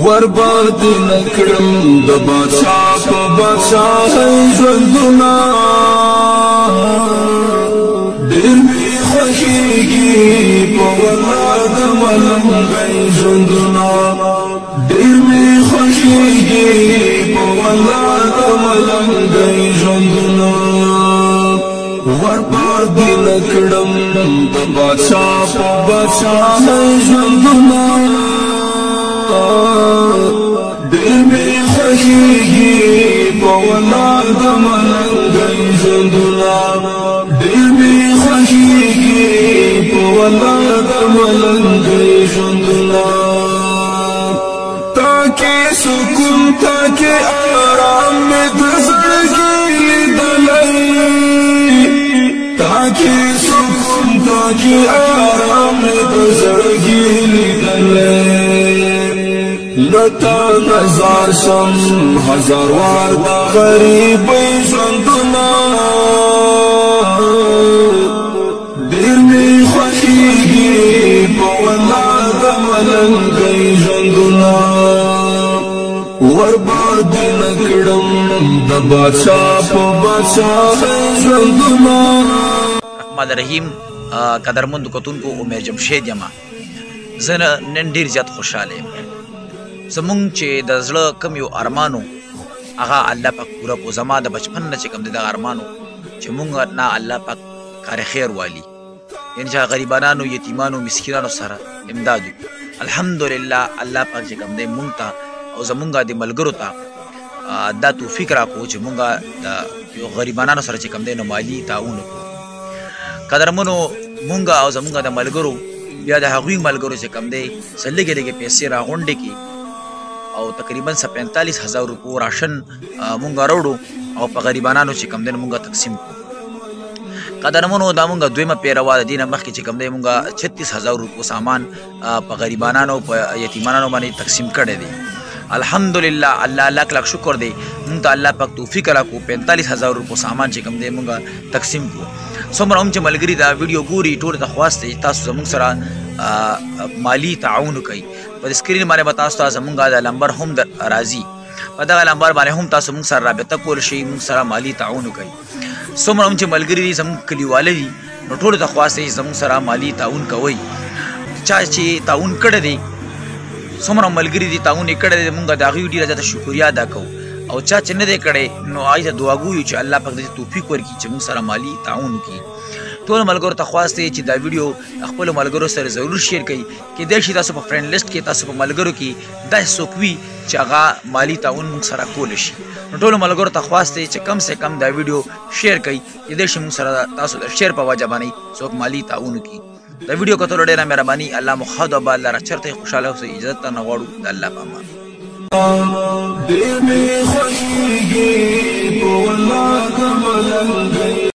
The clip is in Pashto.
ورباد نکړم د بادشاہ په بادشاہۍ ژوندونه ډېر مې خوښېږي په ولا د ملنګۍ ژوندونه ډېر مې خوښېږي په ولا د ملنګۍ ژوندونه ورباد نکړم د بادشاہ په بادشاہۍ ژوندونه ډېر مې خوښېږي په ولا د ملنګۍ ژوندونه ډېر مې خوښېږي په ولا د ملنګۍ ژوندونه تا کې سکون تا کې آرام مې د زړګي لیدلی تا کې سکون تا کې آرام مې د زړګي لیدلی لتا نظر شم هزار وار د غریبۍ ژوندونه ډېر مې خوښېږي په ولا د ملنګۍ ژوندونه ورباد نکړم د بادشاہ په بادشاہۍ ژوندونه. رحمان رحیم قدرمند کتونکو عمر جمشید یما زه نن ډېر زیات خوشحاله یم. زمونږ چې د زړه کم یو ارمانو هغه الله پاک پوره کو. زما د بچپن نه چې کوم دغه ارمانو چې مونږ نه الله پاک کار خیر والی یعنی چې غریبانو یتیمانو مسکینانو سره امداد الحمدلله الله پاک چې کوم دی مونږ ته او زمونږ د ملګرو ته دا توفیق راکو چې مونږ د غریبانو سره چې کوم دی نو مالی تعاون وکړو. قدرمنو مونږ او زمونږ د ملګرو بیا د هغوی ملګرو چې کوم دی څه لږې لږې پیسې راغونډې کړي او تقریبا 45,000 روپو راشن مونږ راوړو او په غریبانو چې کوم دی مونږ تقسیم کړو. قدرمنو دا مونږ دویمه پیروا د دینه مخکې چې کوم دی مونږ 36,000 روپو سامان په غریبانو په یتیمانو باندې تقسیم کړی دی. الحمدلله الله لاک لاک شکر دی مونږ ته الله پاک توفیق راکو 45,000 روپو سامان چې کوم دی مونږ تقسیم کړو. څومره هم چې ملګري دا ویډیو ګوري ټولو ته خواست دی تاسو زموږ سره مالی تعاون وکړئ. په سکرین باندې به تاسو ته زموږ د نمبر هم راځي په دغه نمبر باندې هم تاسو موږ سره رابطه کول شئ موږ سره مالی تعاون وکړئ. څومره هم چې ملګري دي زموږ کلیواله دي نو ټولو ته خواست دی زموږ سره مالی تعاون کوئ. چا چې تعاون کړی دی څومره ملګري دي تعاون یې کړی دی مونږ د هغوی ډېره زیاته شکریا ادا کوو او چا چې نه دی کړی نو هغوی ته دعا ګویو چې الله پاک دې توفیق ورکړي چې موږ سره مالي تعاون وکړي. ټولو ملګرو ته خواست دی چې دا ویډیو خپلو ملګرو سره ضرور شیر کړئ. کیدای شي تاسو په فرینډ لیسټ کې تاسو په ملګرو کې داسې څوک وي چې هغه مالي تعاون موږ سره کولی شي. نو ټولو ملګرو ته خواست دی چې کم سے کم دا ویډیو شیر کړئ. کیدای شي موږ سره تاسو د شیر په وجه باندې څوک مالي تعاون وکړي. دا ویډیو کتلو ډېره مهرباني. الله مو ښه او باد لره چېرته خوشحاله اوسئ. اجازت ته نه غواړو د الله په امان. ډېر مې خوښېږي په ولا د ملنګۍ